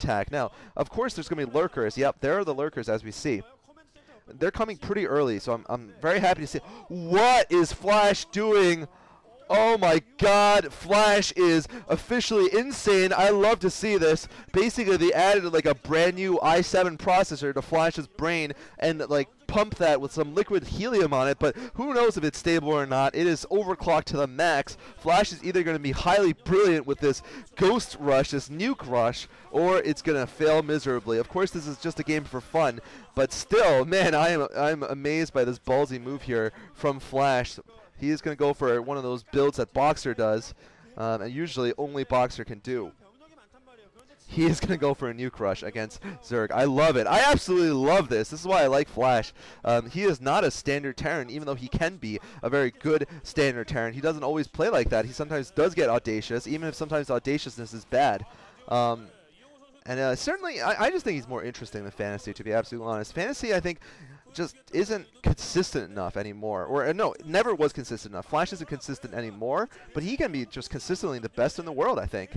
attack. Now, of course, there's going to be lurkers. Yep, there are the lurkers, as we see. They're coming pretty early, so I'm very happy to see. What is Flash doing? Oh my god, Flash is officially insane. I love to see this. Basically, they added like a brand new i7 processor to Flash's brain and like pump that with some liquid helium on it, but who knows if it's stable or not. It is overclocked to the max. Flash is either going to be highly brilliant with this ghost rush, this nuke rush, or it's going to fail miserably. Of course, this is just a game for fun, but still, man, I'm amazed by this ballsy move here from Flash. He is going to go for one of those builds that Boxer does, and usually only Boxer can do. He is going to go for a nuke rush against Zerg. I love it. I absolutely love this. This is why I like Flash. He is not a standard Terran, even though he can be a very good standard Terran. He doesn't always play like that. He sometimes does get audacious, even if sometimes audaciousness is bad. Certainly, I just think he's more interesting than Fantasy, to be absolutely honest. Fantasy, I think, just isn't consistent enough anymore. Or no, it never was consistent enough. Flash isn't consistent anymore, but he can be just consistently the best in the world, I think.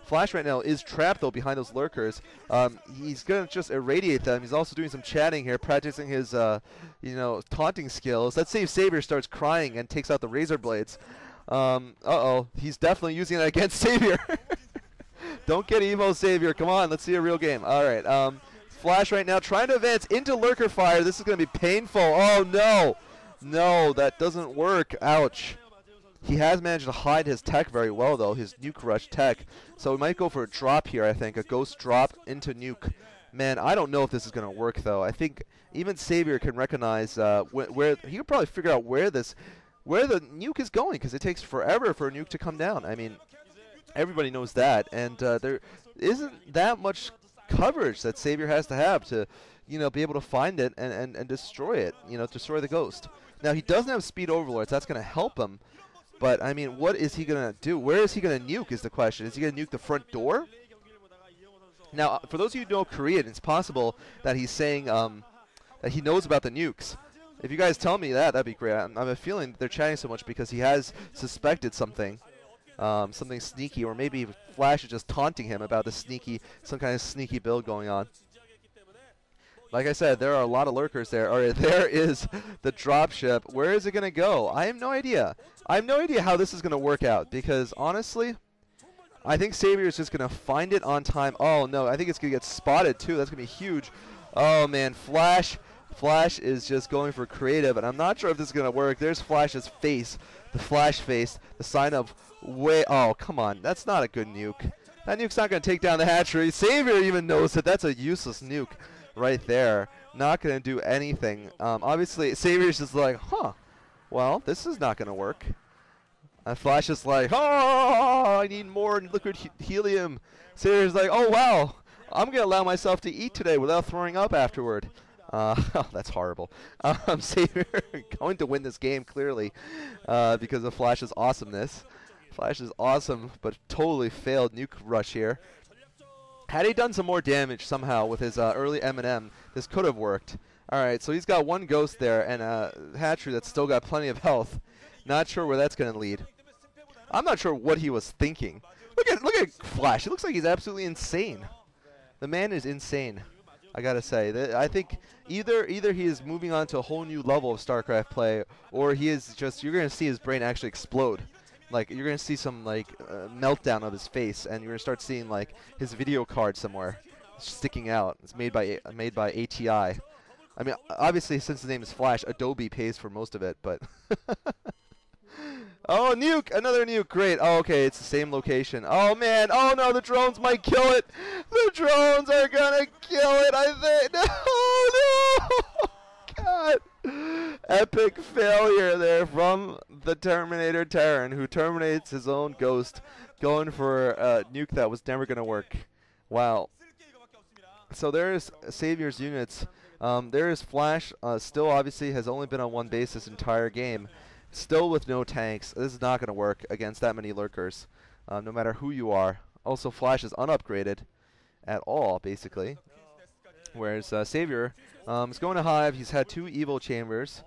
Flash right now is trapped, though, behind those lurkers. He's going to just irradiate them. He's also doing some chatting here, practicing his, taunting skills. Let's see if Savior starts crying and takes out the razor blades. Uh-oh. He's definitely using it against Savior. Don't get emo, Savior. Come on, let's see a real game. All right. Flash right now trying to advance into lurker fire. This is going to be painful. Oh, no. No, that doesn't work. Ouch. He has managed to hide his tech very well, though, his nuke rush tech. So we might go for a drop here, I think, a ghost drop into nuke. Man, I don't know if this is going to work, though. I think even Savior can recognize where he could probably figure out where the nuke is going, because it takes forever for a nuke to come down. I mean, everybody knows that, and there isn't that much coverage that Savior has to have to, be able to find it and destroy it, destroy the ghost. Now, he doesn't have speed overlords. That's going to help him. But, I mean, what is he going to do? Where is he going to nuke is the question. Is he going to nuke the front door? Now, for those of you who know Korean, it's possible that he's saying that he knows about the nukes. If you guys tell me that, that'd be great. I'm a feeling that they're chatting so much because he has suspected something. Something sneaky, or maybe Flash is just taunting him about some kind of sneaky build going on. Like I said, there are a lot of lurkers there. All right, there is the dropship. Where is it going to go? I have no idea. I have no idea how this is going to work out because, honestly, I think Savior is just going to find it on time. Oh, no, I think it's going to get spotted, too. That's going to be huge. Oh, man, Flash is just going for creative, and I'm not sure if this is going to work. There's Flash's face, the Flash face, the sign of way. Oh, come on. That's not a good nuke. That nuke's not going to take down the hatchery. Savior even knows that that's a useless nuke right there. Not going to do anything. Obviously, Savior's just like, huh, well, this is not going to work. And Flash is like, oh, I need more liquid helium. Savior's like, oh, wow, I'm going to allow myself to eat today without throwing up afterward. Oh, that's horrible. Savior going to win this game, clearly, because of Flash's awesomeness. Flash is awesome, but totally failed nuke rush here. Had he done some more damage somehow with his early M&M, this could have worked. All right, so he's got one ghost there and a hatchery that's still got plenty of health. Not sure where that's going to lead. I'm not sure what he was thinking. Look at Flash. It looks like he's absolutely insane. The man is insane, I gotta say. I think either he is moving on to a whole new level of StarCraft play, or he is just, you're going to see his brain actually explode. Like, you're going to see some, like, meltdown of his face, and you're going to start seeing, like, his video card somewhere sticking out. It's made by ATI. I mean, obviously, since his name is Flash, Adobe pays for most of it, but... Oh, nuke! Another nuke. Great. Oh, okay, it's the same location. Oh, man. Oh, no, the drones might kill it. The drones are going to kill it, I think. No, no. God. Epic failure there from the Terminator Terran, who terminates his own ghost, going for a nuke that was never going to work. Wow. So there's Savior's units. There is Flash. Still, obviously, has only been on one base this entire game. Still with no tanks. This is not going to work against that many lurkers, no matter who you are. Also, Flash is unupgraded at all, basically. Whereas Savior is going to Hive. He's had 2 evil chambers.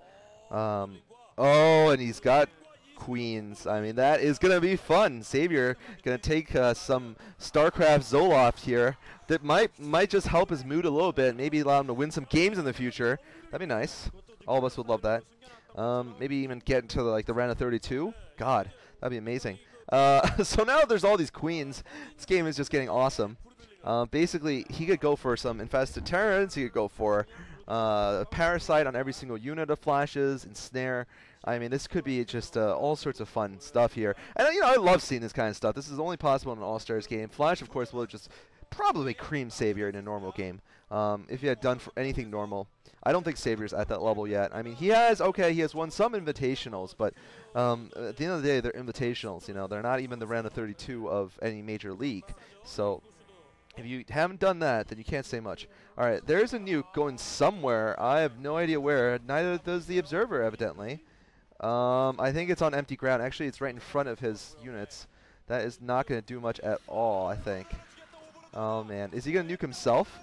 Oh, and he's got queens. I mean, that is going to be fun. Xavier going to take some StarCraft Zoloft here. That might just help his mood a little bit. Maybe allow him to win some games in the future. That'd be nice. All of us would love that. Maybe even get into the round of 32. God, that'd be amazing. So now there's all these queens. This game is just getting awesome. Basically, he could go for some Infested Terrans. He could go for Parasite on every single unit of flashes, Ensnare. I mean, this could be just all sorts of fun stuff here. And, I love seeing this kind of stuff. This is only possible in an All-Stars game. Flash, of course, will just probably cream Xavier in a normal game. If he had done for anything normal. I don't think Xavier's at that level yet. I mean, he has won some invitationals, but at the end of the day, they're invitationals. They're not even the round of 32 of any major league. So if you haven't done that, then you can't say much. All right, there's a nuke going somewhere. I have no idea where. Neither does the observer, evidently. I think it's on empty ground. Actually, it's right in front of his units. That is not going to do much at all, I think. Oh, man. Is he going to nuke himself?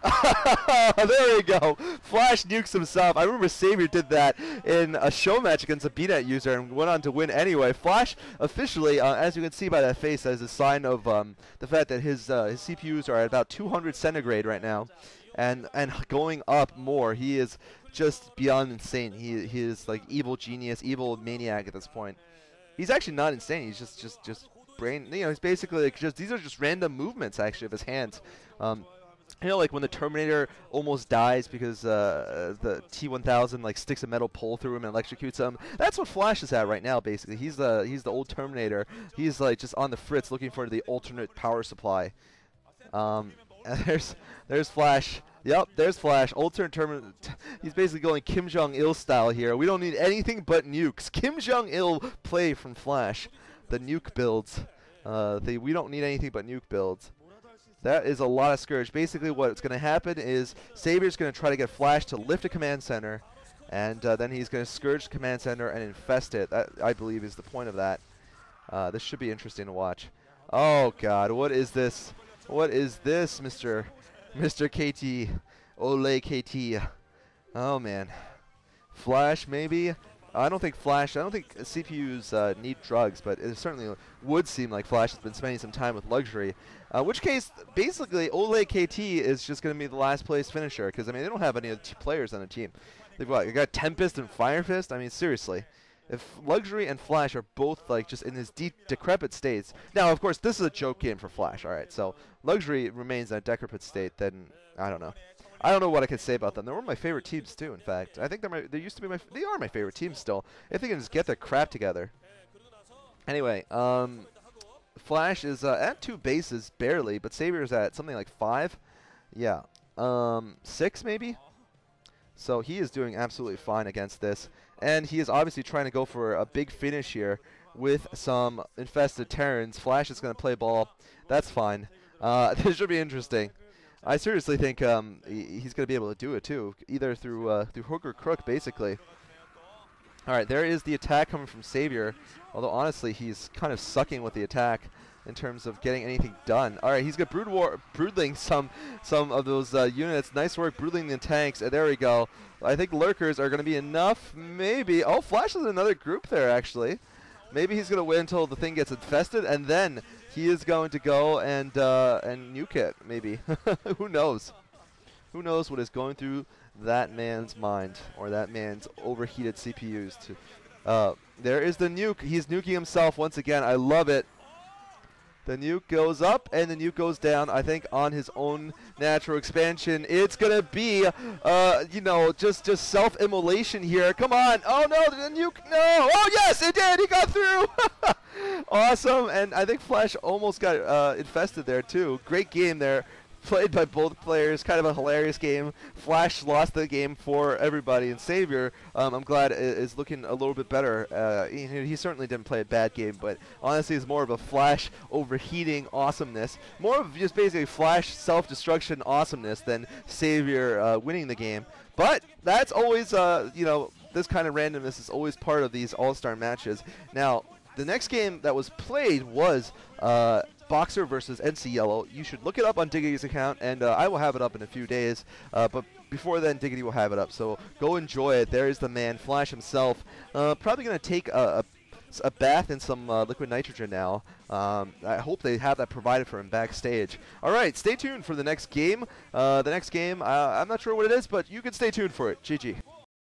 There we go. Flash nukes himself. I remember Xavier did that in a show match against a BNet user and went on to win anyway. Flash officially, as you can see by that face, as a sign of the fact that his CPUs are at about 200 centigrade right now, and going up more. He is just beyond insane. He is like evil genius, evil maniac at this point. He's actually not insane. He's just brain. He's basically like these are just random movements actually of his hands. Like when the Terminator almost dies because the T-1000 sticks a metal pole through him and electrocutes him. That's what Flash is at right now. Basically, he's the old Terminator. He's just on the fritz, looking for the alternate power supply. And there's Flash. Yep, there's Flash. Alternate Terminator. He's basically going Kim Jong-il style here. We don't need anything but nukes. Kim Jong-il play from Flash. The nuke builds. We don't need anything but nuke builds. That is a lot of Scourge. Basically, what's going to happen is Xavier's going to try to get Flash to lift a command center, and then he's going to Scourge the command center and infest it. That, I believe, is the point of that. This should be interesting to watch. Oh, God. What is this? What is this, Mr. KT? Ole KT. Oh, man. Flash, maybe? I don't think CPUs need drugs, but it certainly would seem like Flash has been spending some time with luxury. In which case, basically, Ole KT is just going to be the last place finisher, because, I mean, they don't have any other players on the team. They've got Tempest and Fire Fist. I mean, seriously. If Luxury and Flash are both, just in these decrepit states. Now, of course, this is a joke game for Flash, all right? So, Luxury remains in a decrepit state, then, I don't know. I don't know what I could say about them. They're one of my favorite teams, too, in fact. I think they are my favorite team still, if they can just get their crap together. Anyway, Flash is at 2 bases, barely, but Xavier's at something like 5. Yeah. 6, maybe? So he is doing absolutely fine against this. And he is obviously trying to go for a big finish here with some Infested Terrans. Flash is going to play ball. That's fine. This should be interesting. I seriously think he's going to be able to do it, too, either through hook or crook, basically. All right, there is the attack coming from Xavier, although, honestly, he's kind of sucking with the attack in terms of getting anything done. All right, he's got broodling some of those units. Nice work broodling the tanks. And there we go. I think lurkers are going to be enough, maybe. Oh, Flash is another group there, actually. Maybe he's going to wait until the thing gets infested, and then he is going to go and nuke it, maybe. Who knows? Who knows what is going through that man's mind, or that man's overheated CPUs. There is the nuke. He's nuking himself once again. I love it. The nuke goes up, and the nuke goes down, I think, on his own natural expansion. It's going to be, just self-immolation here. Come on. Oh, no, the nuke. No. Oh, yes, it did. He got through. Awesome. And I think Flash almost got infested there, too. Great game there. Played by both players, kind of a hilarious game. Flash lost the game for everybody, and Xavier, I'm glad, is looking a little bit better. He certainly didn't play a bad game, but honestly, it's more of a Flash overheating awesomeness, more of just basically Flash self-destruction awesomeness than Xavier winning the game. But that's always, this kind of randomness is always part of these All-Star matches. Now, the next game that was played was Boxer versus NC Yellow. You should look it up on Diggity's account, and I will have it up in a few days. But before then, Diggity will have it up. So go enjoy it. There is the man, Flash himself. Probably going to take a bath in some liquid nitrogen now. I hope they have that provided for him backstage. All right, stay tuned for the next game. I'm not sure what it is, but you can stay tuned for it. GG.